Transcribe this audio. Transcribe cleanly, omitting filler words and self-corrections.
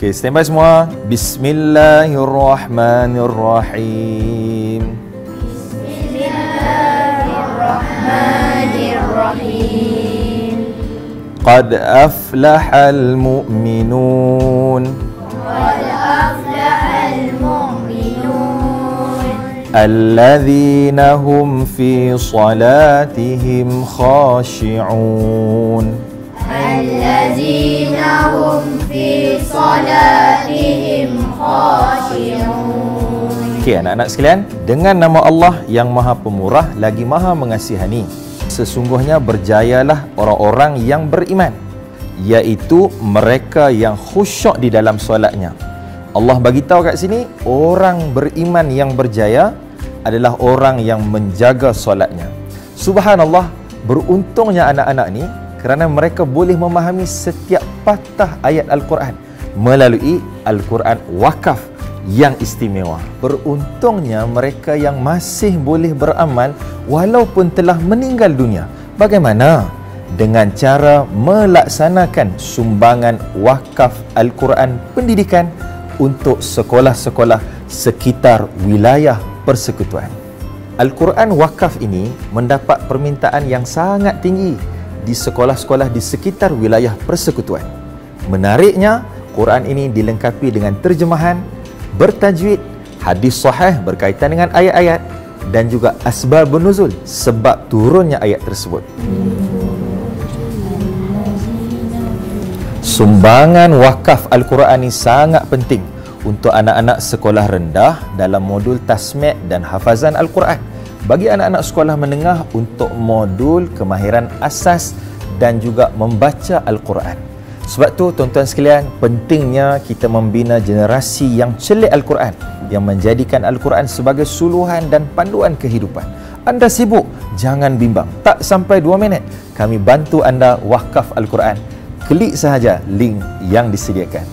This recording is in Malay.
Okey, standby semua. Bismillahirrahmanirrahim. Bismillahirrahmanirrahim. Qad aflahal mu'minun. Qad aflahal mu'minun. Alladzina hum fi salatihim khashi'un. Alladzina hum fi salatihim khashi'un. Okey, anak-anak sekalian, dengan nama Allah yang Maha Pemurah lagi Maha Mengasihani, sesungguhnya berjayalah orang-orang yang beriman, iaitu mereka yang khusyuk di dalam solatnya. Allah bagi tahu kat sini, orang beriman yang berjaya adalah orang yang menjaga solatnya. Subhanallah, beruntungnya anak-anak ni kerana mereka boleh memahami setiap patah ayat Al-Quran melalui Al-Quran wakaf yang istimewa. Beruntungnya mereka yang masih boleh beramal walaupun telah meninggal dunia. Bagaimana? Dengan cara melaksanakan sumbangan wakaf Al-Quran pendidikan untuk sekolah-sekolah sekitar wilayah persekutuan. Al-Quran wakaf ini mendapat permintaan yang sangat tinggi di sekolah-sekolah di sekitar wilayah persekutuan. Menariknya, Quran ini dilengkapi dengan terjemahan, bertajwid, hadis sahih berkaitan dengan ayat-ayat dan juga asbabun nuzul, sebab turunnya ayat tersebut. Sumbangan wakaf Al-Quran ini sangat penting untuk anak-anak sekolah rendah dalam modul tasmi' dan hafazan Al-Quran, bagi anak-anak sekolah menengah untuk modul kemahiran asas dan juga membaca Al-Quran. Sebab tu tuan-tuan sekalian, pentingnya kita membina generasi yang celik Al-Quran, yang menjadikan Al-Quran sebagai suluhan dan panduan kehidupan. Anda sibuk? Jangan bimbang. Tak sampai 2 minit, kami bantu anda wakaf Al-Quran. Klik sahaja link yang disediakan.